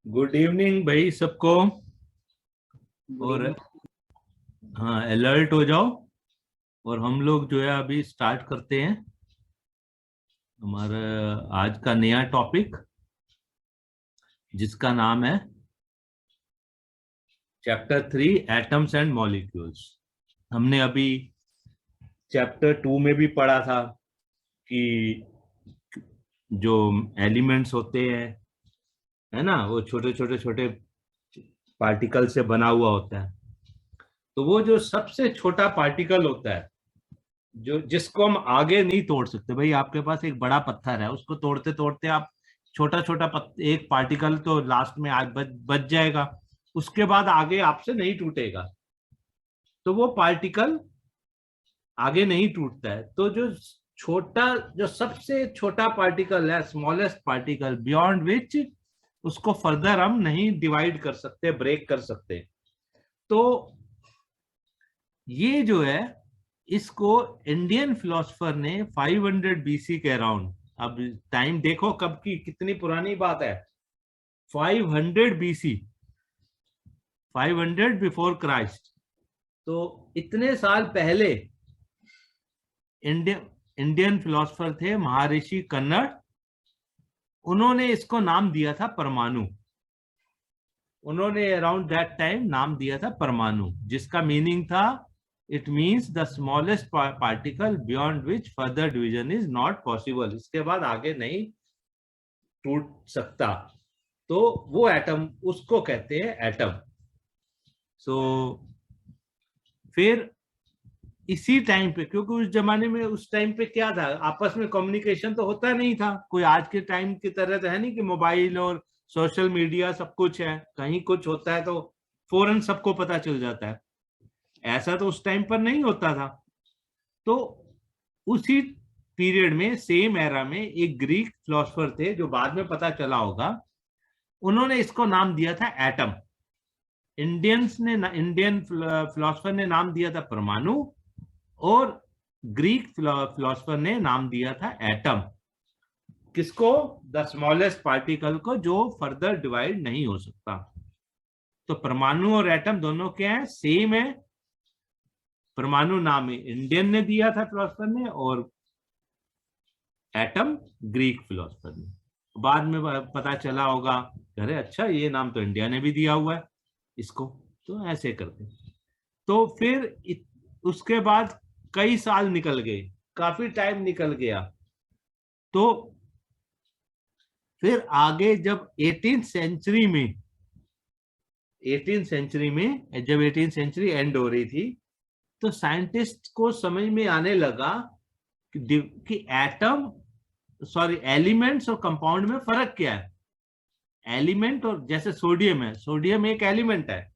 Good evening भाई सबको। Good और इवनिंग। हाँ, अलर्ट हो जाओ। और हम लोग जो है अभी स्टार्ट करते हैं हमारा आज का नया टॉपिक, जिसका नाम है चैप्टर 3 एटम्स एंड मॉलिक्यूल्स। हमने अभी चैप्टर 2 में भी पढ़ा था कि जो एलिमेंट्स होते हैं, है ना, वो छोटे छोटे छोटे पार्टिकल से बना हुआ होता है। तो वो जो सबसे छोटा पार्टिकल होता है, जो जिसको हम आगे नहीं तोड़ सकते, भाई आपके पास एक बड़ा पत्थर है, उसको तोड़ते तोड़ते आप छोटा छोटा एक पार्टिकल तो लास्ट में आज बच जाएगा, उसके बाद आगे आपसे नहीं टूटेगा। तो वो पार्टिकल आगे नहीं टूटता है। तो छोटा जो सबसे छोटा पार्टिकल है, स्मॉलेस्ट पार्टिकल बियॉन्ड विच उसको फर्दर हम नहीं डिवाइड कर सकते, ब्रेक कर सकते। तो ये जो है, इसको इंडियन फिलोसफर ने 500 बीसी के अराउंड, अब टाइम देखो कब की, कितनी पुरानी बात है, 500 बीसी, 500 बिफोर क्राइस्ट। तो इतने साल पहले इंडियन इंडियन फिलोसफर थे महर्षि कन्नड़, उन्होंने इसको नाम दिया था परमाणु। उन्होंने अराउंड दैट टाइम नाम दिया था परमाणु, जिसका मीनिंग था it means the smallest particle beyond which further division is not possible, इसके बाद आगे नहीं टूट सकता। तो वो एटम, उसको कहते हैं एटम। सो फिर इसी टाइम पे, क्योंकि उस जमाने में, उस टाइम पे क्या था, आपस में कम्युनिकेशन तो होता नहीं था कोई आज के टाइम की तरह, तो है नहीं कि मोबाइल और सोशल मीडिया सब कुछ है, कहीं कुछ होता है तो फौरन सबको पता चल जाता है। ऐसा तो उस टाइम पर नहीं होता था। तो उसी पीरियड में, सेम एरा में, एक ग्रीक फिलोसफर थे, जो बाद में पता चला होगा, उन्होंने इसको नाम दिया था एटम। इंडियन फिलोसफर ने नाम दिया था परमाणु, और ग्रीक फिलोसफर ने नाम दिया था एटम। किसको? द स्मॉलेस्ट पार्टिकल को, जो फर्दर डिवाइड नहीं हो सकता। तो परमाणु और एटम दोनों क्या है? सेम है। परमाणु नाम इंडियन ने दिया था फिलोसफर ने, और एटम ग्रीक फिलोसफर ने। बाद में पता चला होगा, अरे अच्छा, ये नाम तो इंडिया ने भी दिया हुआ है इसको। तो ऐसे करते। तो फिर उसके बाद कई साल निकल गए, काफी टाइम निकल गया। तो फिर आगे जब 18th सेंचुरी में, 18th सेंचुरी में जब 18th सेंचुरी एंड हो रही थी, तो साइंटिस्ट को समझ में आने लगा कि एटम, सॉरी, एलिमेंट्स और कंपाउंड में फर्क क्या है। एलिमेंट, और जैसे सोडियम है, सोडियम एक एलिमेंट है,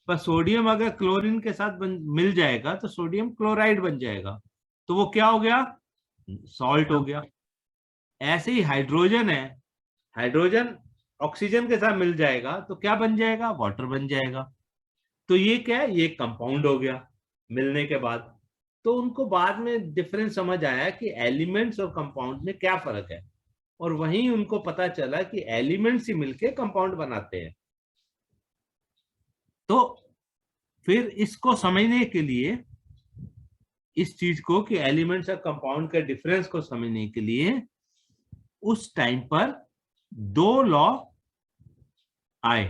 पर सोडियम अगर क्लोरीन के साथ मिल जाएगा तो सोडियम क्लोराइड बन जाएगा, तो वो क्या हो गया? सॉल्ट हो गया। ऐसे ही हाइड्रोजन है, हाइड्रोजन ऑक्सीजन के साथ मिल जाएगा तो क्या बन जाएगा? वाटर बन जाएगा। तो ये क्या है? ये कंपाउंड हो गया मिलने के बाद। तो उनको बाद में डिफरेंस समझ आया कि एलिमेंट्स और कंपाउंड में क्या फर्क है, और वहीं उनको पता चला कि एलिमेंट्स ही मिलके कंपाउंड बनाते हैं। तो फिर इसको समझने के लिए, इस चीज को कि एलिमेंट्स और कंपाउंड के डिफरेंस को समझने के लिए, उस टाइम पर दो लॉ आए।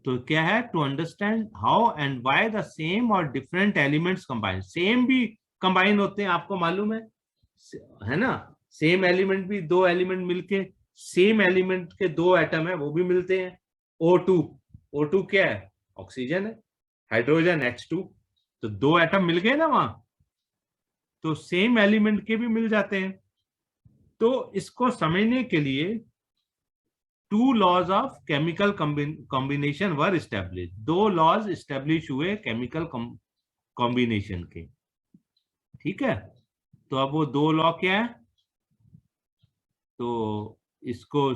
तो क्या है? To understand how and why the same और डिफरेंट एलिमेंट्स कंबाइन, सेम भी कंबाइन होते हैं, आपको मालूम है ना। सेम एलिमेंट भी, दो एलिमेंट मिलके, सेम एलिमेंट के दो एटम है, वो भी मिलते हैं। O2, O2 क्या है? ऑक्सीजन है। हाइड्रोजन H2, तो दो एटम मिल गए ना वहां, तो सेम एलिमेंट के भी मिल जाते हैं। तो इसको समझने के लिए two laws of chemical combination were establish, दो लॉज इस्टेब्लिश हुए केमिकल कॉम्बिनेशन के। ठीक है। तो अब वो दो लॉ क्या है? तो इसको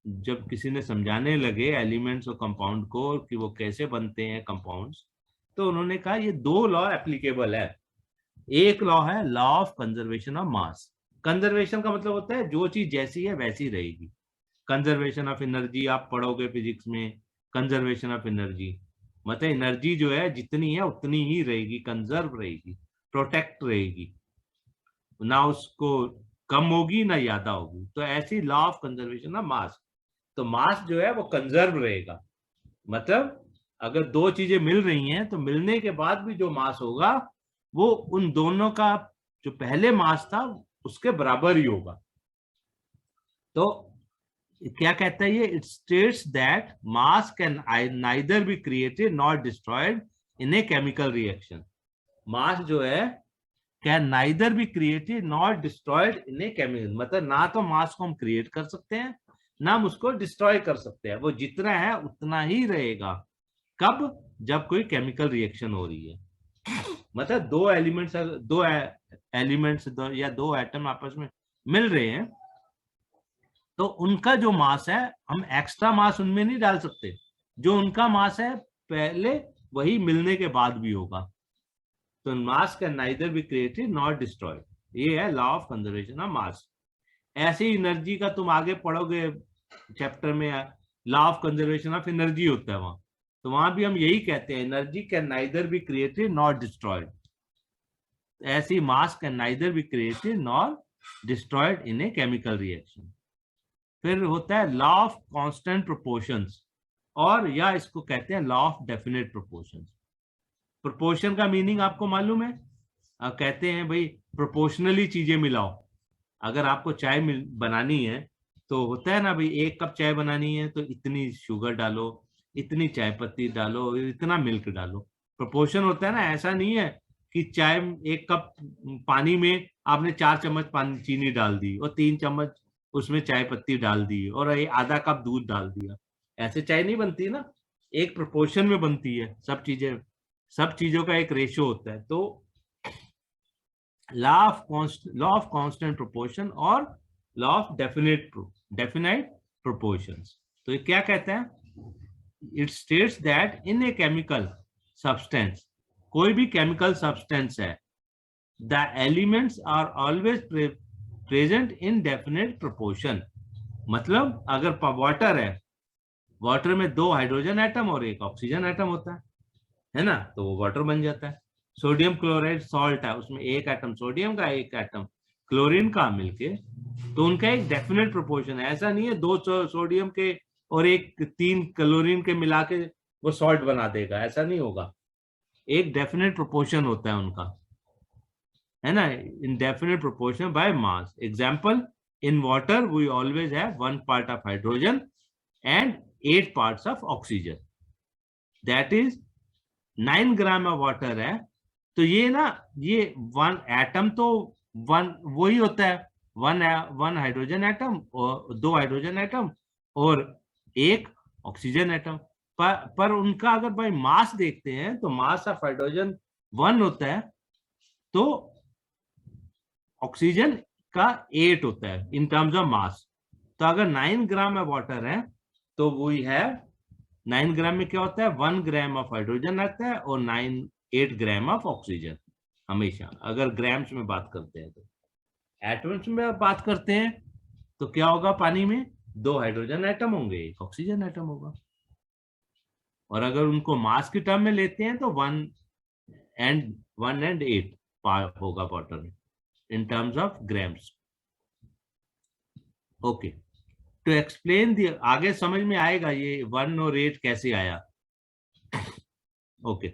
जब किसी ने समझाने लगे एलिमेंट्स और कंपाउंड को कि वो कैसे बनते हैं कंपाउंड्स, तो उन्होंने कहा ये दो लॉ एप्लीकेबल है। एक लॉ है law of conservation of mass. Conservation का मतलब होता है जो चीज जैसी है वैसी रहेगी। कंजर्वेशन ऑफ एनर्जी आप पढ़ोगे फिजिक्स में, कंजर्वेशन ऑफ एनर्जी मतलब एनर्जी जो है जितनी है उतनी ही रहेगी, कंजर्व रहेगी, प्रोटेक्ट रहेगी, ना उसको कम होगी ना ज्यादा होगी। तो ऐसी law of conservation of mass, तो मास जो है वो कंजर्व रहेगा, मतलब अगर दो चीजें मिल रही हैं तो मिलने के बाद भी जो मास होगा वो उन दोनों का जो पहले मास था उसके बराबर ही होगा। तो क्या कहता है ये, it states that mass can neither be created not destroyed in a chemical reaction. Mass जो है can neither be created not destroyed in a chemical, मतलब ना तो मास को हम क्रिएट कर सकते हैं ना हम उसको डिस्ट्रॉय कर सकते हैं, वो जितना है उतना ही रहेगा। कब? जब कोई केमिकल रिएक्शन हो रही है, मतलब दो एलिमेंट्स या दो एटम आपस में मिल रहे हैं तो उनका जो मास है हम एक्स्ट्रा मास उनमें नहीं डाल सकते, जो उनका मास है पहले वही मिलने के बाद भी होगा। तो मास can neither be created not destroyed, ये है law of conservation of mass. ऐसी एनर्जी का तुम आगे पढ़ोगे चैप्टर में, law of conservation of energy होता है वहां, तो वहां भी हम यही कहते हैं, energy can neither be created not destroyed. ऐसी mass can neither be created not destroyed in a chemical reaction. फिर होता है लॉ ऑफ कांस्टेंट प्रोपोर्शंस, और या इसको कहते हैं law of definite proportions. Proportion का मीनिंग आपको मालूम है? कहते हैं भाई प्रोपोर्शनली चीजें मिलाओ। अगर आपको चाय बनानी है तो होता है ना भाई, 1 कप चाय बनानी है तो इतनी शुगर डालो, इतनी चाय पत्ती डालो, इतना मिल्क डालो। प्रोपोर्शन होता है ना, ऐसा नहीं है कि चाय 1 कप पानी में आपने 4 चम्मच पानी चीनी डाल दी और 3 चम्मच उसमें चाय पत्ती डाल दी और आधा कप दूध डाल दिया, ऐसे चाय नहीं बनती ना, एक प्रोपोर्शन में बनती है सब चीजें, सब चीजों का एक रेशियो होता है। तो लॉ ऑफ कांस्टेंट प्रोपोर्शन और लॉ ऑफ डेफिनेट प्रोपोर्शंस। तो ये क्या कहता है, it states that in a chemical substance, कोई भी केमिकल सब्सटेंस है, the elements are always present in definite proportion. मतलब अगर वाटर है, वाटर में 2 हाइड्रोजन एटम और 1 ऑक्सीजन एटम होता है ना, तो वो वाटर बन जाता है। सोडियम क्लोराइड सॉल्ट है, उसमें 1 एटम सोडियम का 1 एटम क्लोरीन का मिलके, तो उनका एक डेफिनेट प्रोपोर्शन है। ऐसा नहीं है 2 सोडियम के और 3 क्लोरीन के मिला के वो सॉल्ट बना देगा, ऐसा नहीं होगा। एक डेफिनेट प्रोपोर्शन होता है उनका, है ना, in definite proportion by mass. Example, in water we always have 1 part of hydrogen and 8 parts of oxygen, that is 9 gram of water है तो ये ना, ये 1 एटम तो 1 वही होता है, 1 हाइड्रोजन एटम और 2 हाइड्रोजन एटम और 1 ऑक्सीजन एटम। पर उनका अगर भाई मास देखते हैं तो मास ऑफ हाइड्रोजन 1 होता है तो ऑक्सीजन का 8 होता है इन टर्म्स ऑफ मास। तो अगर 9 ग्राम में वाटर है तो वी हैव 9 ग्राम में क्या होता है, 1 ग्राम ऑफ हाइड्रोजन आता है और 8 ग्राम ऑफ ऑक्सीजन। हमेशा अगर ग्राम्स में बात करते हैं, तो एटम्स में बात करते हैं तो क्या होगा, पानी में 2 हाइड्रोजन एटम होंगे, 1 ऑक्सीजन एटम होगा। और अगर उनको मास की टर्म में लेते हैं तो 1 and 8 होगा वाटर में in terms of grams. Okay. To explain the, आगे समझ में आएगा ये 1 और 8 कैसे आया। Okay.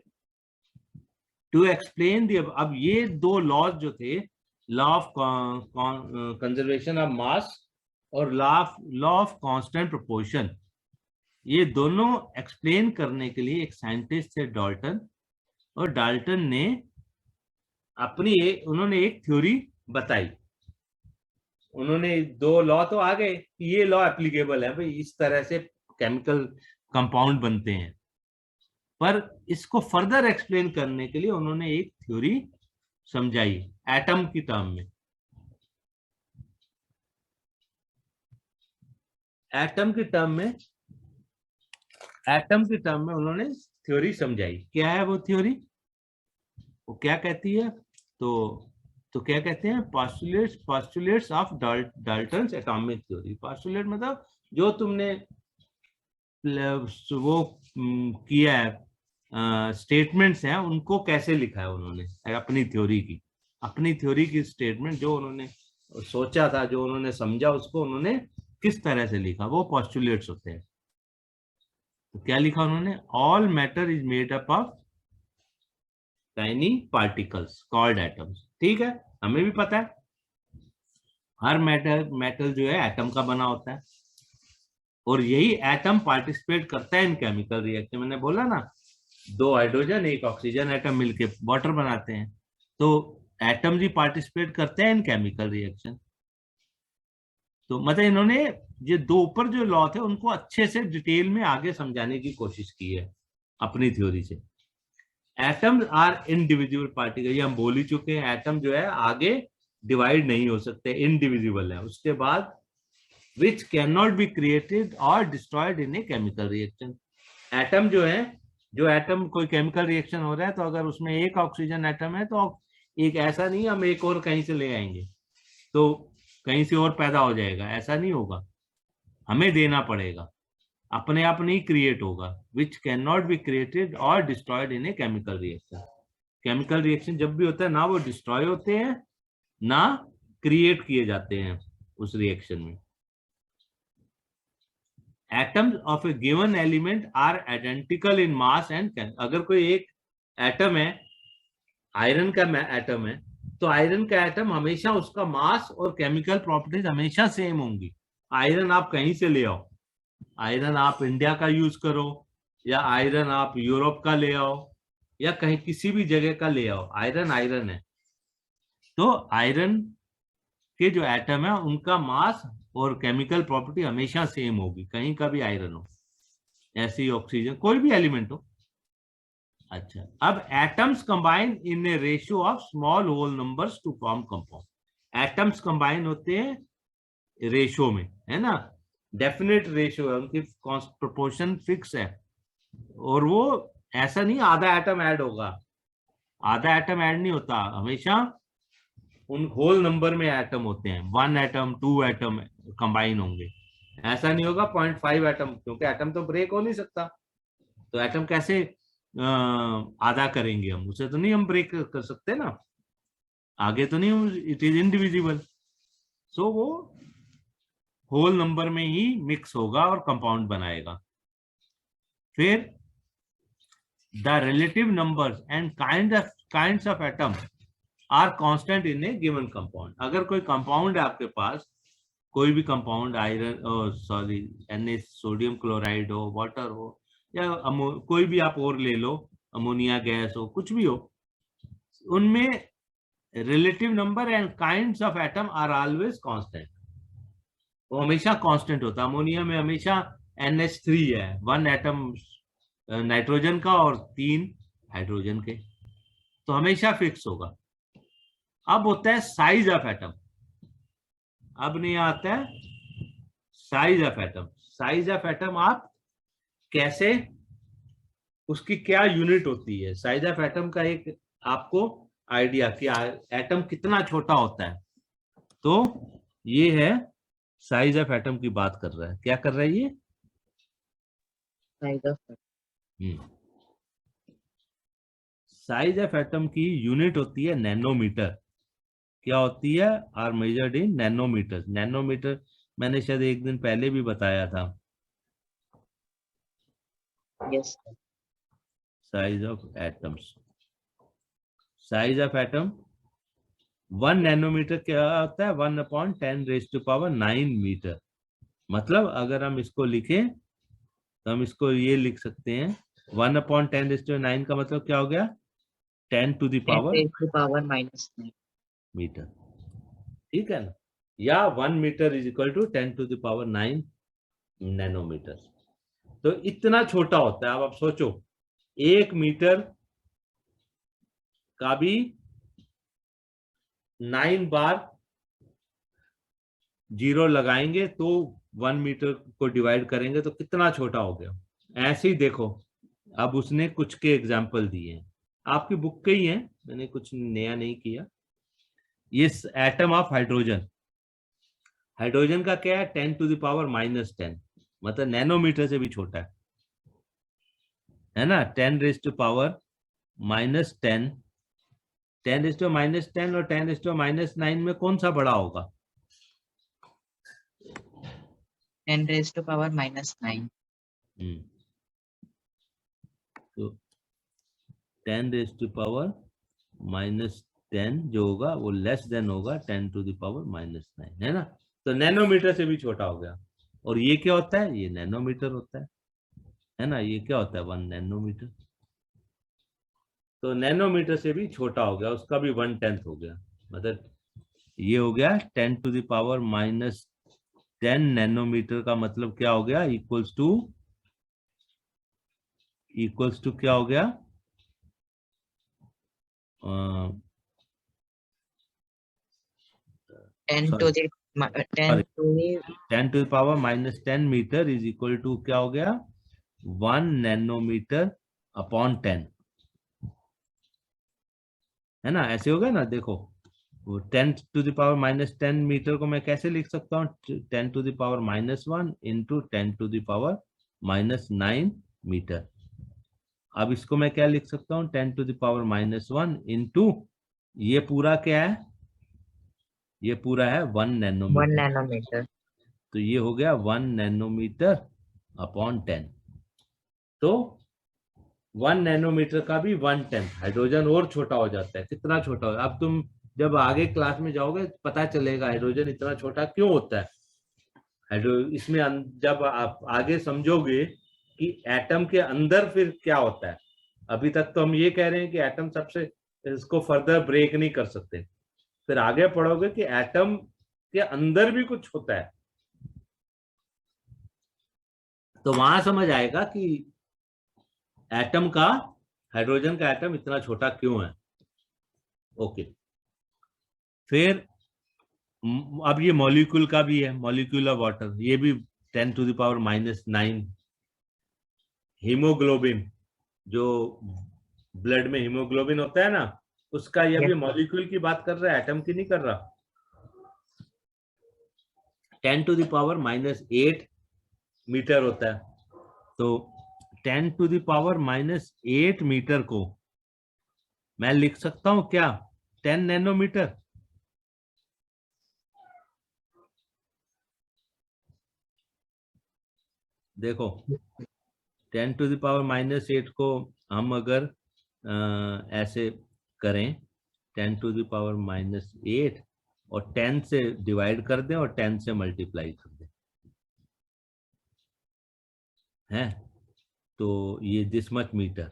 To explain the, अब ये 2 लॉज जो थे, law of conservation of mass और लॉ ऑफ कांस्टेंट प्रोपोर्शन, ये दोनों एक्सप्लेन करने के लिए एक साइंटिस्ट थे डाल्टन, और डाल्टन ने उन्होंने एक थ्योरी बताई। उन्होंने 2 लॉ तो आ गए, ये लॉ एप्लीकेबल है भाई, इस तरह से केमिकल कंपाउंड बनते हैं, पर इसको फर्दर एक्सप्लेन करने के लिए उन्होंने एक थ्योरी समझाई एटम की टर्म में। एटम की टर्म में उन्होंने थ्योरी समझाई। क्या है वो थ्योरी, वो क्या कहती है, तो क्या कहते हैं, postulates of Dalton's atomic theory. Postulate मतलब जो तुमने वो किया है स्टेटमेंट्स हैं, उनको कैसे लिखा है उन्होंने अपनी थ्योरी की स्टेटमेंट जो उन्होंने सोचा था, जो उन्होंने समझा, उसको उन्होंने किस तरह से लिखा, वो पॉस्टुलेट्स होते हैं। तो क्या लिखा उन्होंने? All matter is made up of tiny particles called atoms. ठीक है, हमें भी पता है हर मेटल जो है एटम का बना होता है, और यही एटम पार्टिसिपेट करता है इन केमिकल रिएक्शन। मैंने बोला ना, 2 हाइड्रोजन 1 ऑक्सीजन एटम मिलके वाटर बनाते हैं, तो एटम्स ही पार्टिसिपेट करते हैं इन केमिकल रिएक्शन। तो मतलब इन्होंने ये 2 ऊपर जो लॉ थे उनको अच्छे से डिटेल में आगे समझाने की कोशिश की है अपनी थ्योरी से। एटम्स आर इनडिविजिबल पार्टिकल, ये हम बोल ही चुके हैं, एटम जो है आगे डिवाइड नहीं हो सकते, इनडिविजिबल है। उसके बाद which cannot be created or destroyed in a chemical reaction। Atom जो है, जो एटम कोई केमिकल रिएक्शन हो रहा है, तो अगर उसमें 1 ऑक्सीजन एटम है तो एक ऐसा नहीं हम एक और कहीं से ले आएंगे तो कहीं से और पैदा हो जाएगा, ऐसा नहीं होगा, हमें देना पड़ेगा, अपने आप नहीं क्रिएट होगा। Which can not be created और destroyed in a chemical reaction. Chemical reaction जब भी होता है ना वो डिस्ट्रॉय होते हैं ना क्रिएट किए जाते हैं उस रिएक्शन में। Atoms of a given element are identical in mass and, अगर कोई एक एटम है, आयरन का एटम है, तो आयरन का एटम हमेशा उसका मास और केमिकल प्रॉपर्टीज हमेशा सेम होंगी। आयरन आप कहीं से ले आओ, आयरन आप इंडिया का यूज करो या आयरन आप यूरोप का ले आओ या कहीं किसी भी जगह का ले आओ, आयरन आयरन है। तो आयरन के जो एटम है उनका मास और केमिकल प्रॉपर्टी हमेशा सेम होगी, कहीं का भी आयरन हो, ऐसे ही ऑक्सीजन, कोई भी एलिमेंट हो। अच्छा, अब atoms combine in a ratio of small whole numbers to form compound. Atoms combine होते हैं रेशियो में, है ना, डेफिनेट रेशियो है, उनकी प्रोपोर्शन फिक्स है, और वो ऐसा नहीं आधा एटम ऐड होगा, आधा एटम ऐड नहीं होता, हमेशा उन होल नंबर में एटम होते हैं, 1 एटम 2 एटम कंबाइन होंगे, ऐसा नहीं होगा 0.5 एटम, क्योंकि एटम तो ब्रेक हो नहीं सकता, तो एटम कैसे आधा करेंगे हम, उसे तो नहीं हम ब्रेक कर सकते ना, आगे तो नहीं, इट इज इनडिविजिबल। सो वो होल नंबर में ही मिक्स होगा और कंपाउंड बनाएगा। फिर the relative numbers and kinds of atom are constant in a given compound. अगर कोई कंपाउंड है आपके पास, कोई भी compound, iron sorry NH sodium chloride हो, वाटर हो, या कोई भी आप और ले लो, अमोनिया गैस हो, कुछ भी हो, उनमें relative number and kinds of atom are always constant, वो हमेशा कांस्टेंट होता है। अमोनिया में हमेशा NH3 है, 1 एटम नाइट्रोजन का और 3 हाइड्रोजन के, तो हमेशा फिक्स होगा। अब होता है साइज ऑफ एटम, अब नहीं आता है size of atom. Size of atom आप कैसे, उसकी क्या यूनिट होती है, साइज ऑफ एटम का एक आपको आइडिया कि एटम कितना छोटा होता है, तो ये है साइज ऑफ एटम की बात कर रहा है। क्या कर रहा है ये? साइज ऑफ एटम की यूनिट होती है नैनोमीटर। क्या होती है? Are measured in nanometre. Nanometre मैंने शायद एक दिन पहले भी बताया था। Yes size of atoms, size of atom 1 nanometre क्या होता है? 1/10⁻⁹ मीटर। मतलब अगर हम इसको लिखें तो हम इसको ये लिख सकते हैं, 1/10⁹ का मतलब क्या हो गया? 10 to the power -9 मीटर, ठीक है ना, या 1 metre is equal to 10 to the power 9 nanometre. तो इतना छोटा होता है। अब आप सोचो 1 मीटर का भी 9 बार 0 लगाएंगे तो 1 मीटर को डिवाइड करेंगे तो कितना छोटा हो गया। ऐसे ही देखो, अब उसने कुछ के एग्जाम्पल दिए हैं, आपकी बुक के ही हैं, मैंने कुछ नया नहीं किया। ये एटम ऑफ हाइड्रोजन, हाइड्रोजन का क्या है 10⁻⁻10, मतलब नैनोमीटर से भी छोटा है ना। 10⁻⁻10, 10⁻10 और 10⁻⁹ में कौन सा बड़ा होगा? 10⁻⁻9. तो 10⁻⁻10 जो होगा वो लेस देन होगा 10⁻⁻9, है ना। तो नैनोमीटर से भी छोटा हो गया। और ये क्या होता है? ये नैनोमीटर होता है ना। ये क्या होता है? 1 नैनोमीटर। तो नैनोमीटर से भी छोटा हो गया, उसका भी 1/10 हो गया। मतलब ये हो गया 10⁻⁻10 नैनोमीटर का मतलब क्या हो गया? इक्वल्स टू क्या हो गया? 10 to the 10 to the 10⁻⁻10 metre is equal to क्या हो गया? 1 नैनोमीटर अपॉन 10, है ना। ऐसे हो गया ना। देखो वो 10⁻⁻10 मीटर को मैं कैसे लिख सकता हूँ? 10⁻⁻1 इंटू 10⁻⁻9 मीटर। अब इसको मैं क्या लिख सकता हूँ? 10⁻⁻1 इंटू ये पूरा क्या है? ये पूरा है 1 1 नैनोमीटर। nanometer. तो ये हो गया 1 नैनोमीटर अपॉन 10। तो 1 नैनोमीटर का भी 1/10। हाइड्रोजन और छोटा हो जाता है। कितना छोटा हो? अब तुम जब आगे क्लास में जाओगे पता चलेगा हाइड्रोजन इतना छोटा क्यों होता है। इसमें जब आप आगे समझोगे कि एटम के अंदर फिर क्या होता है। अभी तक तो हम ये कह रहे हैं कि एटम सबसे इसको फर्दर ब्रेक नहीं कर सकते। फिर आगे पढ़ोगे कि एटम के अंदर भी कुछ होता है, तो वहां समझ आएगा कि एटम का, हाइड्रोजन का एटम इतना छोटा क्यों है। ओके। फिर अब ये मॉलिक्यूल का भी है, मॉलिक्यूल ऑफ वाटर, ये भी 10⁻⁻9। हीमोग्लोबिन, जो ब्लड में हीमोग्लोबिन होता है ना, उसका ये भी Yes. मॉलिक्यूल की बात कर रहा है, एटम की नहीं कर रहा। 10⁻⁻8 मीटर होता है। तो 10⁻⁻8 मीटर को मैं लिख सकता हूं क्या? 10 नैनोमीटर। देखो 10⁻⁻8 को हम अगर ऐसे करें 10⁻⁻8 और 10 से डिवाइड कर दें और 10 से मल्टीप्लाई कर दें, हैं, तो ये दिस मच मीटर।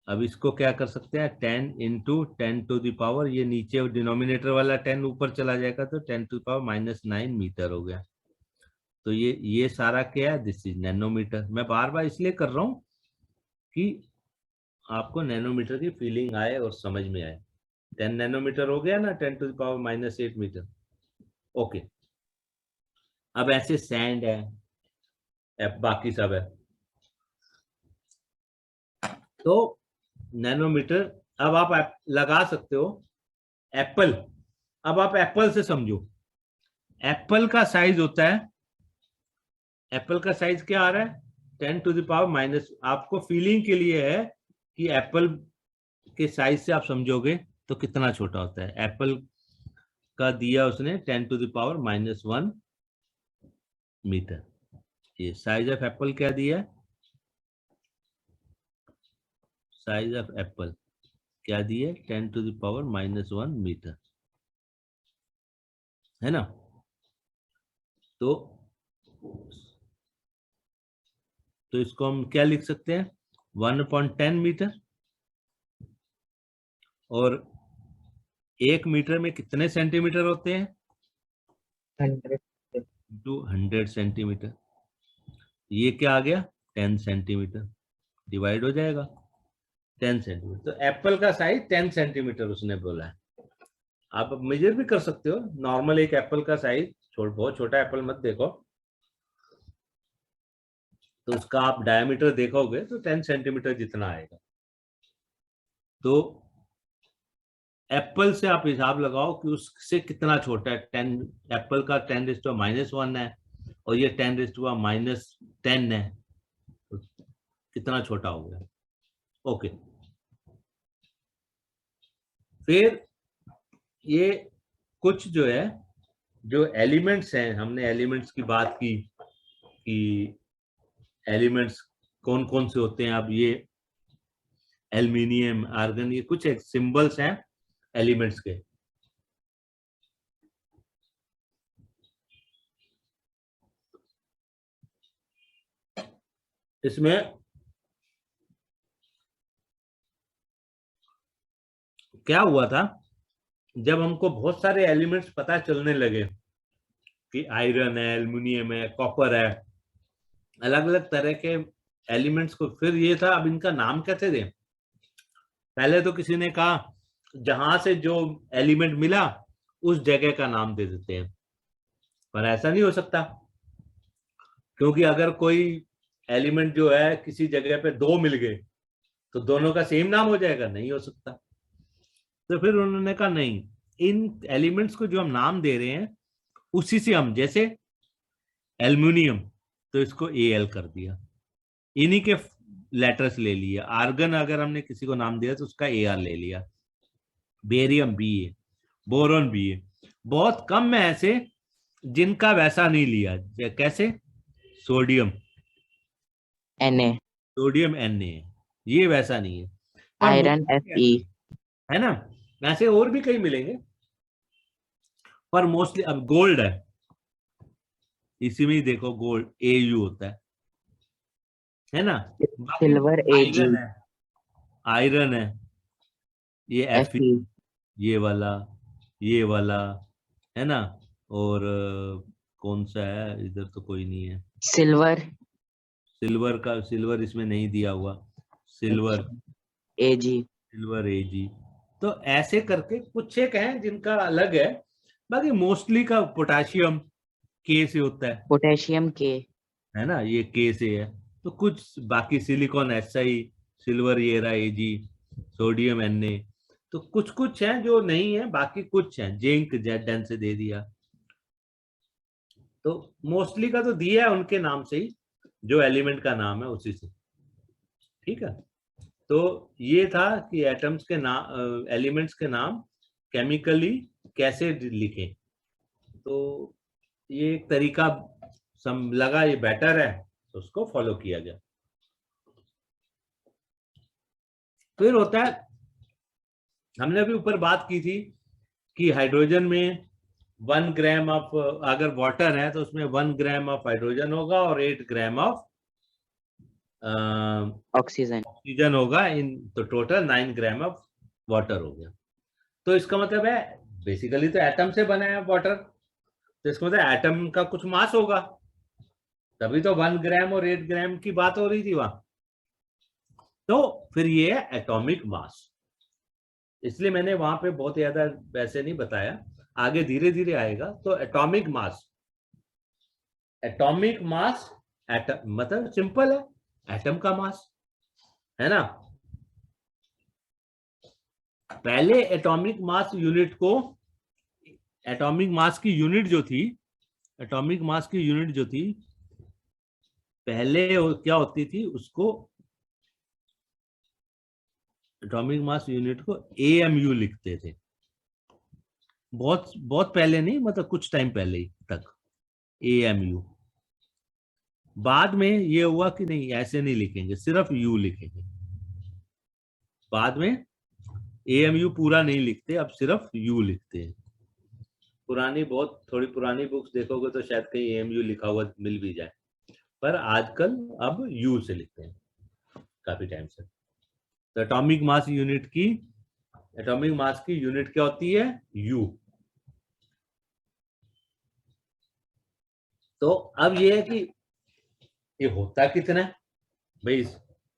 अब इसको क्या कर सकते हैं? 10 इंटू 10⁻, ये नीचे डिनोमिनेटर वाला 10 ऊपर चला जाएगा तो 10⁻⁻9 मीटर हो गया। तो ये सारा क्या है? This is nanometre. मैं बार बार इसलिए कर रहा हूं कि आपको नैनोमीटर की फीलिंग आए और समझ में आए। 10 नैनोमीटर हो गया ना 10⁻⁻8 मीटर। ओके। अब ऐसे सैंड है, बाकी सब है। तो नैनोमीटर, अब आप लगा सकते हो एप्पल। अब आप एप्पल से समझो, एप्पल का साइज होता है, एप्पल का साइज क्या आ रहा है? 10⁻⁻, आपको फीलिंग के लिए है कि एप्पल के साइज से आप समझोगे तो कितना छोटा होता है। एप्पल का दिया उसने 10⁻⁻1 मीटर। ये साइज ऑफ एप्पल क्या दिया है? साइज ऑफ एप्पल क्या दिए? 10⁻⁻1 मीटर, है ना। तो इसको हम क्या लिख सकते हैं? 1/10 मीटर। और 1 मीटर में कितने सेंटीमीटर होते हैं? 100. 100 सेंटीमीटर। ये क्या आ गया? 10 सेंटीमीटर। डिवाइड हो जाएगा 10 सेंटीमीटर। तो एप्पल का साइज 10 सेंटीमीटर उसने बोला है। आप मेजर भी कर सकते हो। नॉर्मल एक एप्पल का साइज, बहुत छोटा एप्पल मत देखो, तो उसका आप डायमीटर देखोगे तो 10 सेंटीमीटर जितना आएगा। तो एप्पल से आप हिसाब लगाओ कि उससे कितना छोटा है। 10 एप्पल का 10⁻⁻1 है और ये 10⁻−10 है, तो कितना छोटा हो गया। ओके, फिर ये कुछ जो है, जो एलिमेंट्स हैं, हमने एलिमेंट्स की बात की कि एलिमेंट्स कौन कौन से होते हैं। अब ये एल्यूमिनियम, आर्गन, ये कुछ सिंबल्स हैं एलिमेंट्स के। इसमें क्या हुआ था, जब हमको बहुत सारे एलिमेंट्स पता चलने लगे कि आयरन है, एल्यूमिनियम है, कॉपर है, अलग अलग तरह के एलिमेंट्स को, फिर ये था अब इनका नाम कैसे दें। पहले तो किसी ने कहा जहां से जो एलिमेंट मिला उस जगह का नाम दे देते हैं, पर ऐसा नहीं हो सकता, क्योंकि अगर कोई एलिमेंट जो है किसी जगह पे दो मिल गए तो दोनों का सेम नाम हो जाएगा, नहीं हो सकता। तो फिर उन्होंने कहा नहीं, इन एलिमेंट्स को जो हम नाम दे रहे हैं उसी से हम, जैसे एल्यूमिनियम तो इसको Al कर दिया, इन्हीं के लेटर्स ले लिए। आर्गन अगर हमने किसी को नाम दिया तो उसका Ar ले लिया। Barium Ba, boron Ba। बहुत कम है ऐसे जिनका वैसा नहीं लिया। कैसे? सोडियम Na, सोडियम Na, ये वैसा नहीं है। पर iron Fe, है ना, वैसे और भी कई मिलेंगे, पर मोस्टली अब गोल्ड है, इसी में ही देखो गोल्ड Au होता है ना। बाकी silver Ag, आयरन है, आयरन है, ये Fe, Fe, ये वाला है ना। और कौन सा है, इधर तो कोई नहीं है। silver सिल्वर का, सिल्वर इसमें नहीं दिया हुआ, सिल्वर, Ag, सिल्वर Ag। तो ऐसे करके कुछ एक हैं जिनका अलग है, बाकी मोस्टली का पोटाशियम K से होता potassium K, है ना, ये K से है। तो कुछ बाकी सिलिकॉन Si, सिल्वर ये रहा Ag, सोडियम Na। तो कुछ कुछ हैं जो नहीं है, बाकी कुछ हैं। जिंक Zn से दे दिया, तो मोस्टली का तो दिया है उनके नाम से ही, जो एलिमेंट का नाम है उसी से। ठीक है, तो ये था कि एटम्स के नाम, एलिमेंट्स के नाम केमिकली कैसे लिखें। तो ये एक तरीका लगा ये बेटर है, तो उसको फॉलो किया गया। फिर होता है, हमने अभी ऊपर बात की थी कि हाइड्रोजन में 1 ग्राम ऑफ, अगर वाटर है तो उसमें 1 ग्राम ऑफ हाइड्रोजन होगा और 8 ग्राम ऑफ ऑक्सीजन होगा, इन तो टोटल 9 ग्राम ऑफ वाटर हो गया। तो इसका मतलब है बेसिकली तो एटम से बना है वाटर, तो इसका मतलब एटम का कुछ मास होगा, तभी तो 1 ग्राम और 8 ग्राम की बात हो रही थी वहां। तो फिर ये है एटॉमिक मास, इसलिए मैंने वहां पे बहुत ज्यादा वैसे नहीं बताया, आगे धीरे धीरे आएगा। तो atomic mass, atomic mass, atom मतलब सिंपल है, एटम का मास, है ना। पहले एटॉमिक मास यूनिट को, एटॉमिक मास की यूनिट जो थी, एटॉमिक मास की यूनिट जो थी पहले क्या होती थी, उसको एटॉमिक मास यूनिट को AMU लिखते थे। बहुत बहुत पहले नहीं, मतलब कुछ टाइम पहले ही तक AMU। बाद में ये हुआ कि नहीं, ऐसे नहीं लिखेंगे, सिर्फ U लिखेंगे। बाद में AMU पूरा नहीं लिखते, अब सिर्फ U लिखते हैं। पुरानी, बहुत थोड़ी पुरानी बुक्स देखोगे तो शायद कहीं AMU लिखा हुआ मिल भी जाए, पर आजकल अब U से लिखते हैं काफी टाइम से। तो एटॉमिक मास यूनिट की, एटॉमिक मास की यूनिट क्या होती है, U। तो अब ये है कि ये होता कितना है भाई,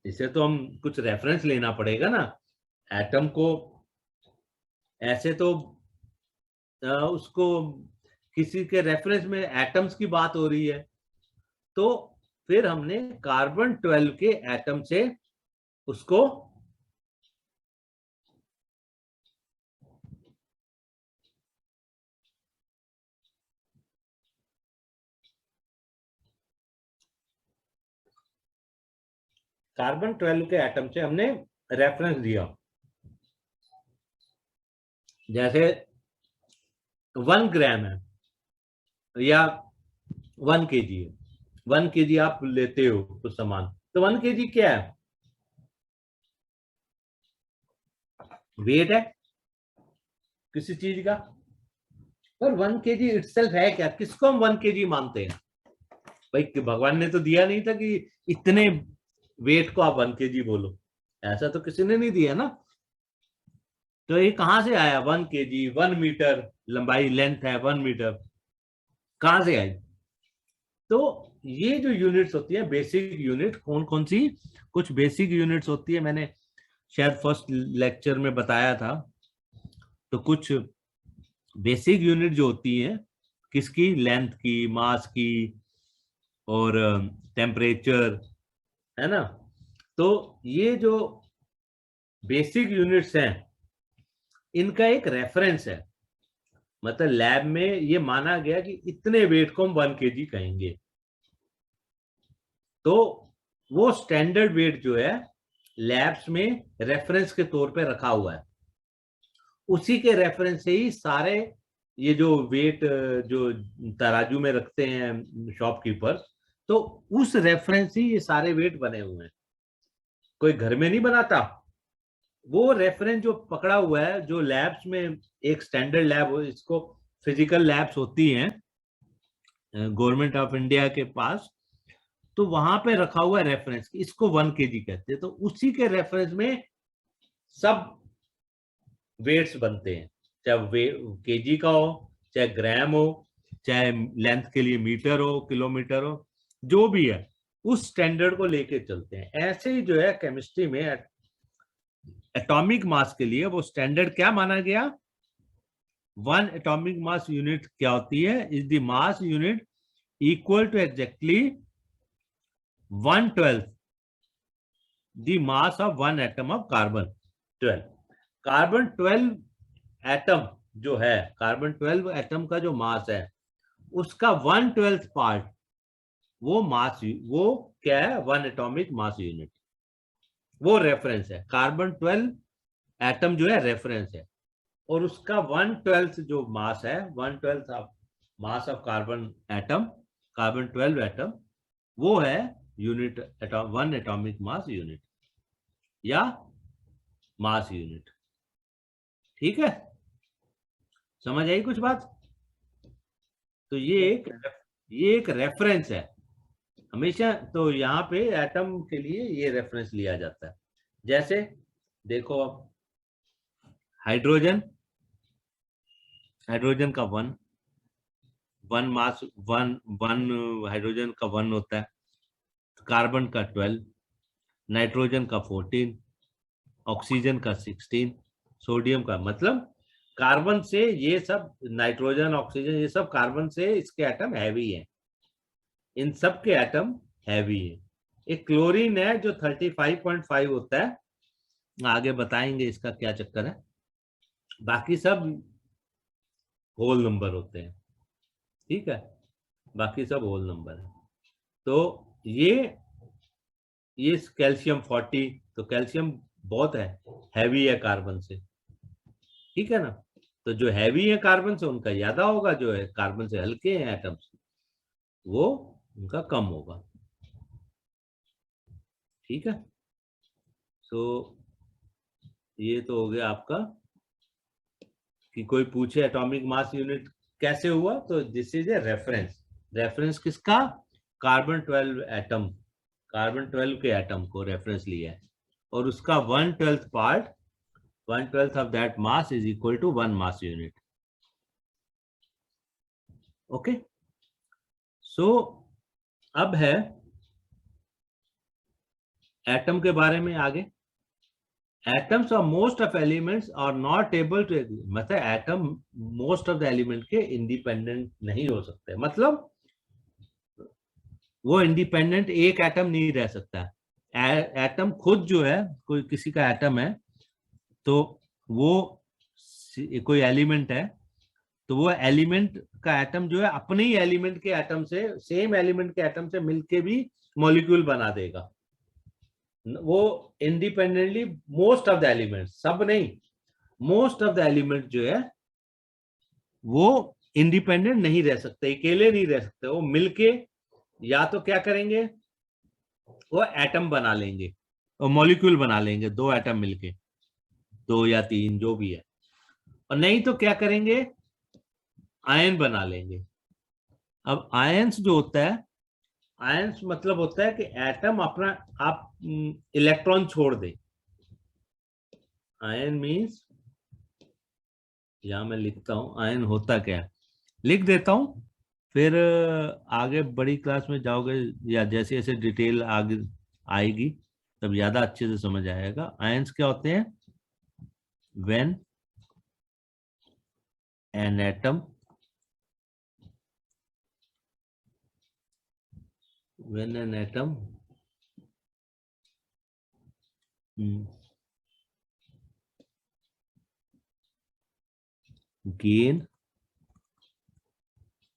इसे तो हम कुछ रेफरेंस लेना पड़ेगा ना। एटम को ऐसे तो उसको किसी के रेफरेंस में एटम्स की बात हो रही है, तो फिर हमने कार्बन 12 के एटम से उसको कार्बन 12 के एटम से हमने रेफरेंस दिया, जैसे 1 ग्राम है या 1 kg है, 1 kg आप लेते हो कुछ सामान, तो 1 kg क्या है? वेट है किसी चीज का। पर 1 kg इटसेल्फ है क्या? किसको हम 1 kg मानते हैं? भाई भगवान ने तो दिया नहीं था कि इतने वेट को आप 1 kg बोलो, ऐसा तो किसी ने नहीं दिया ना। तो ये कहां से आया 1 kg? 1 मीटर लंबाई, लेंथ है 1 मीटर, कहां से आई? तो ये जो यूनिट्स होती है बेसिक यूनिट, कौन कौन सी? कुछ बेसिक यूनिट्स होती है, मैंने शायद फर्स्ट लेक्चर में बताया था। तो कुछ बेसिक यूनिट जो होती है किसकी? लेंथ की, मास की और टेम्परेचर, है ना। तो ये जो बेसिक यूनिट्स हैं इनका एक रेफरेंस है, मतलब लैब में ये माना गया कि इतने वेट को हम 1 kg कहेंगे। तो वो स्टैंडर्ड वेट जो है लैब्स में रेफरेंस के तौर पे रखा हुआ है, उसी के रेफरेंस से ही सारे ये जो वेट जो तराजू में रखते हैं शॉपकीपर्स, तो उस रेफरेंस से ये सारे वेट बने हुए हैं, कोई घर में नहीं बनाता। वो रेफरेंस जो पकड़ा हुआ है, जो लैब्स में एक स्टैंडर्ड लैब, इसको फिजिकल लैब्स होती हैं गवर्नमेंट ऑफ इंडिया के पास, तो वहां पे रखा हुआ है रेफरेंस, इसको 1 kg कहते हैं। तो उसी के रेफरेंस में सब वेट्स बनते हैं, चाहे केजी का हो, चाहे ग्राम हो, चाहे लेंथ के लिए मीटर हो, किलोमीटर हो, जो भी है उस स्टैंडर्ड को लेके चलते हैं। ऐसे ही जो है केमिस्ट्री में एटॉमिक मास के लिए वो स्टैंडर्ड क्या माना गया? 1 एटॉमिक मास यूनिट क्या होती है? Is the mass unit equal to exactly 1/12 the mass of 1 atom of carbon 12। Carbon 12 atom जो है, कार्बन 12 एटम का जो मास है उसका 1/12 पार्ट, वो मास, वो क्या है? 1 एटॉमिक मास यूनिट, वो रेफरेंस है। कार्बन 12 एटम जो है रेफरेंस है, और उसका 1/12 जो मास है, 1/12 of mass of carbon atom, carbon 12 atom, वो है यूनिट 1 एटॉमिक मास यूनिट या मास यूनिट। ठीक है, समझ आई कुछ बात? तो ये एक रेफरेंस है हमेशा। तो यहाँ पे एटम के लिए ये रेफरेंस लिया जाता है। जैसे देखो अब हाइड्रोजन, हाइड्रोजन का 1 मास, 1 हाइड्रोजन का 1 होता है, कार्बन का 12, नाइट्रोजन का 14, ऑक्सीजन का 16, सोडियम का, मतलब कार्बन से ये सब, नाइट्रोजन, ऑक्सीजन, ये सब कार्बन से इसके एटम हैवी हैं, इन सब के एटम हैवी है। एक क्लोरीन है जो 35.5 होता है, आगे बताएंगे इसका क्या चक्कर है। बाकी सब होल नंबर होते हैं, ठीक है, बाकी सब होल नंबर है। तो ये कैल्शियम 40, तो कैल्शियम बहुत है, हैवी है कार्बन से, ठीक है ना। तो जो हैवी है कार्बन से उनका ज्यादा होगा, जो है कार्बन से हल्के हैं एटम्स वो उनका कम होगा, ठीक है। सो ये तो हो गया आपका कि कोई पूछे एटॉमिक मास यूनिट कैसे हुआ, तो this is a reference. Reference किसका? कार्बन 12 एटम, कार्बन 12 के एटम को रेफरेंस लिया है, और उसका 1/12 part, 1/12 of that mass is equal to 1 mass unit. Okay, so अब है एटम के बारे में आगे। एटम्स और most of elements are not able to, मतलब atom most of the element के इंडिपेंडेंट नहीं हो सकते, मतलब वो इंडिपेंडेंट एक एटम नहीं रह सकता। एटम खुद जो है, कोई किसी का एटम है तो वो कोई एलिमेंट है, तो वो एलिमेंट का एटम जो है अपने ही एलिमेंट के एटम से, सेम एलिमेंट के एटम से मिलके भी मॉलिक्यूल बना देगा, वो independently most of the element, सब नहीं, मोस्ट ऑफ द एलिमेंट जो है वो इंडिपेंडेंट नहीं रह सकते, अकेले नहीं रह सकते, वो मिलके या तो क्या करेंगे, वो एटम बना लेंगे और मॉलिक्यूल बना लेंगे, दो एटम मिलके, दो या तीन जो भी है, और नहीं तो क्या करेंगे, आयन बना लेंगे। अब आयंस जो होता है, आयंस मतलब होता है कि एटम अपना आप इलेक्ट्रॉन छोड़ दे। आयन मीन्स, यहां मैं लिखता हूं आयन होता क्या है, लिख देता हूं, फिर आगे बड़ी क्लास में जाओगे या जैसे जैसे डिटेल आगे आएगी तब ज्यादा अच्छे से समझ आएगा। आयंस क्या होते हैं, when an atom, when an atom gain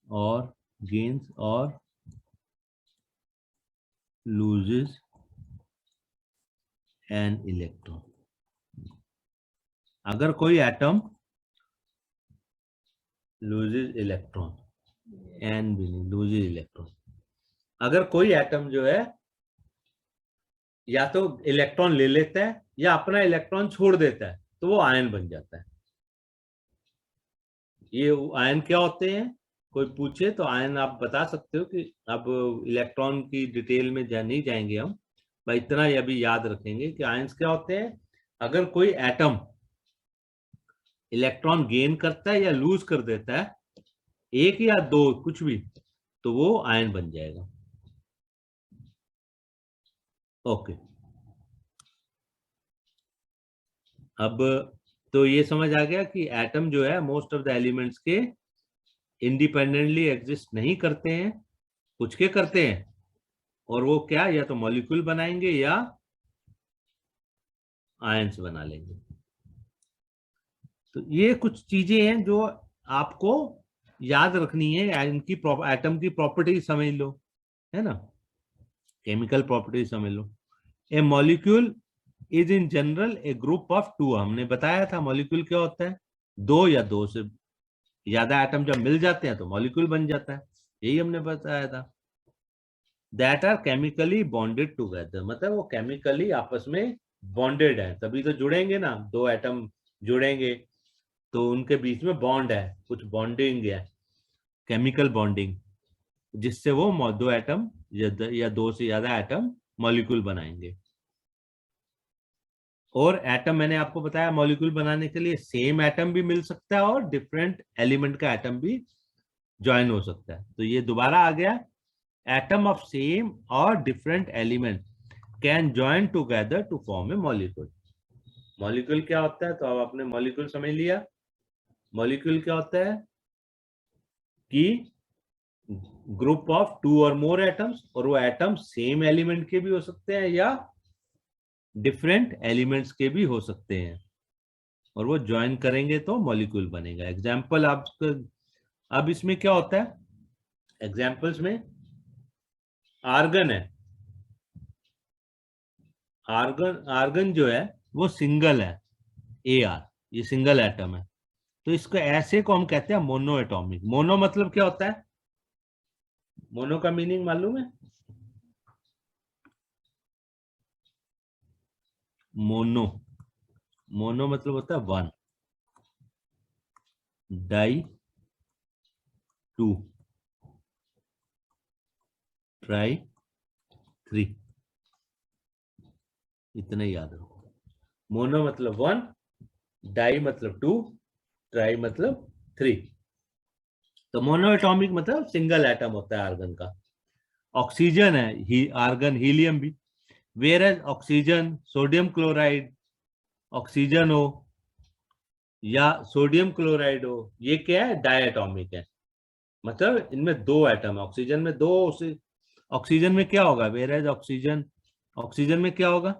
or gains or loses an electron, अगर कोई एटम loses इलेक्ट्रॉन, एन भी नहीं, loses इलेक्ट्रॉन, अगर कोई एटम जो है या तो इलेक्ट्रॉन ले लेता है या अपना इलेक्ट्रॉन छोड़ देता है तो वो आयन बन जाता है। ये आयन क्या होते हैं, कोई पूछे तो आयन आप बता सकते हो कि अब इलेक्ट्रॉन की डिटेल में नहीं जाएंगे हम, भाई इतना ये भी याद रखेंगे कि आयंस क्या होते हैं, अगर कोई एटम इलेक्ट्रॉन गेन करता है या लूज कर देता है, एक या दो कुछ भी, तो वो आयन बन जाएगा। ओके, अब तो ये समझ आ गया कि एटम जो है मोस्ट ऑफ द एलिमेंट्स के इंडिपेंडेंटली एग्जिस्ट नहीं करते हैं, कुछ के करते हैं, और वो क्या, या तो मॉलिक्यूल बनाएंगे या आयंस बना लेंगे। तो ये कुछ चीजें हैं जो आपको याद रखनी है, इनकी एटम की प्रॉपर्टी समझ लो, है ना, केमिकल प्रॉपर्टी समझ लो। A molecule is in general a group of two, हमने बताया था मॉलिक्यूल क्या होता है, दो या दो से ज्यादा एटम जब मिल जाते हैं तो मॉलिक्यूल बन जाता है, यही हमने बताया था। That are chemically bonded together, मतलब वो केमिकली आपस में बॉन्डेड है, तभी तो जुड़ेंगे ना, दो एटम जुड़ेंगे तो उनके बीच में बॉन्ड है, कुछ बॉन्डिंग है, केमिकल बॉन्डिंग, जिससे वो दो एटम या दो से ज्यादा एटम मॉलिक्यूल बनाएंगे। और एटम मैंने आपको बताया मॉलिक्यूल बनाने के लिए सेम एटम भी मिल सकता है और डिफरेंट एलिमेंट का एटम भी ज्वाइन हो सकता है। तो ये दोबारा आ गया, एटम ऑफ सेम और different element can join together to form a molecule. Molecule क्या होता है, तो अब आपने मॉलिक्यूल समझ लिया। मॉलिक्यूल क्या होता है कि ग्रुप ऑफ टू और मोर एटम्स, और वो एटम सेम एलिमेंट के भी हो सकते हैं या डिफरेंट एलिमेंट्स के भी हो सकते हैं, और वो ज्वाइन करेंगे तो मॉलिक्यूल बनेगा। एग्जाम्पल आप, अब इसमें क्या होता है, एग्जाम्पल्स में आर्गन है, आर्गन जो है वो सिंगल है, AR, ये सिंगल एटम है, तो इसको ऐसे को हम कहते हैं मोनो एटॉमिक। मोनो मतलब क्या होता है, मोनो का मीनिंग मालूम है, मोनो, मोनो मतलब होता है one, di two, tri three, इतना ही याद रखो। मोनो मतलब वन, डाई मतलब टू, ट्राई मतलब थ्री। तो मोनो एटॉमिक मतलब सिंगल एटम होता है आर्गन का। ऑक्सीजन है आर्गन, हीलियम भी, whereas oxygen, sodium chloride oxygen हो या सोडियम क्लोराइड हो, ये क्या है, डायटोमिक है, मतलब इनमें दो एटम है। ऑक्सीजन में दो, ऑक्सीजन में क्या होगा, वेयर एज ऑक्सीजन, ऑक्सीजन में क्या होगा,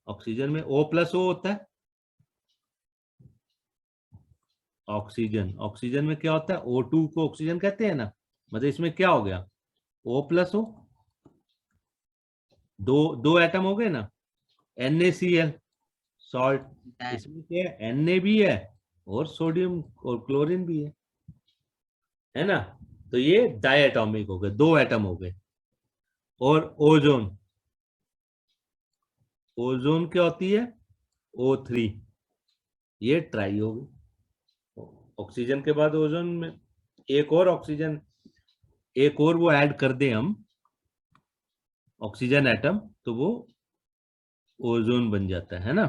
ऑक्सीजन में O+O होता है। ऑक्सीजन, ऑक्सीजन में क्या होता है, O2 को ऑक्सीजन कहते हैं ना, मतलब इसमें क्या हो गया, O+O, दो एटम हो गए ना, NaCl सॉल्ट, इसमें क्या है, Na भी है और सोडियम और क्लोरीन भी है ना, तो ये डायटोमिक हो गए, 2 एटम हो गए। और ओजोन, ओजोन क्या होती है, O3, ये ट्राई हो गई। ऑक्सीजन के बाद ओजोन में एक और ऑक्सीजन, एक और वो ऐड कर दे हम ऑक्सीजन एटम, तो वो ओजोन बन जाता है ना,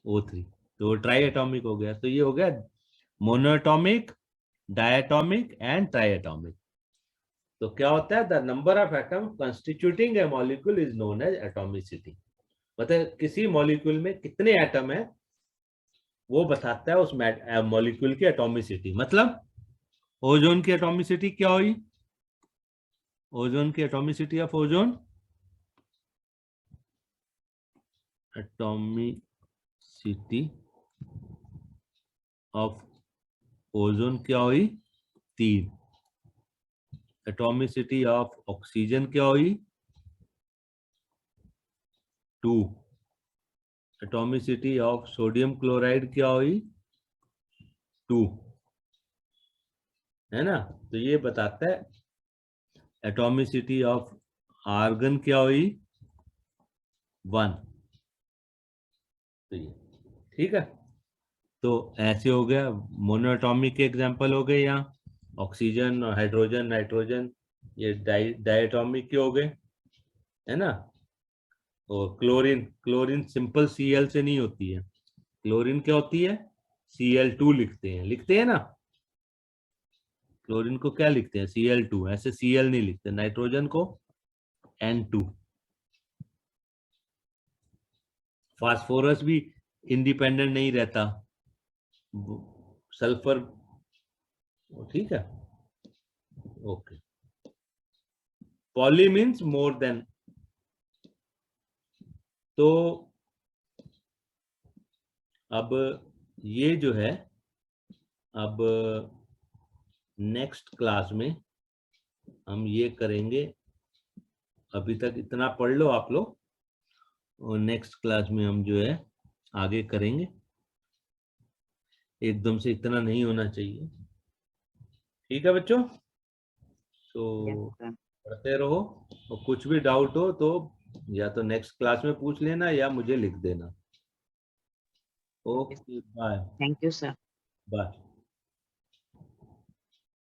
O3, तो ट्राई एटॉमिक हो गया। तो ये हो गया मोनोएटॉमिक, डायटोमिक एंड ट्राइएटॉमिक। तो क्या होता है, the number of atom constituting a molecule is known as atomicity. मतलब किसी मॉलिक्यूल में कितने एटम है वो बताता है उस मॉलिक्यूल की एटॉमिसिटी। मतलब ओजोन की एटॉमिसिटी क्या हुई, ओजोन की atomicity of ozone, atomicity of ozone क्या हुई, 3। एटॉमिसिटी ऑफ ऑक्सीजन क्या हुई, 2। एटॉमिसिटी ऑफ सोडियम क्लोराइड क्या हुई, 2, है ना। तो ये बताता है एटॉमिसिटी ऑफ आर्गन क्या हुई, 1। तो ये ठीक है। तो ऐसे हो गया, मोनोएटॉमिक के एग्जांपल हो गए यहाँ, ऑक्सीजन, हाइड्रोजन, नाइट्रोजन, ये डायटोमिक के हो गए, है ना। और क्लोरीन, क्लोरीन सिंपल Cl से नहीं होती है, क्लोरीन क्या होती है, Cl2 लिखते हैं ना, क्लोरीन को क्या लिखते हैं, Cl2, ऐसे Cl नहीं लिखते। नाइट्रोजन को N2। फास्फोरस भी इंडिपेंडेंट नहीं रहता, सल्फर, ठीक है, okay. Poly means more than, तो अब ये जो है, अब नेक्स्ट क्लास में हम ये करेंगे, अभी तक इतना पढ़ लो आप लोग, और नेक्स्ट क्लास में हम जो है आगे करेंगे। एकदम से इतना नहीं होना चाहिए, ठीक है बच्चों। तो पढ़ते रहो, और कुछ भी डाउट हो तो या तो नेक्स्ट क्लास में पूछ लेना या मुझे लिख देना। Okay, bye. Thank you, sir. Bye.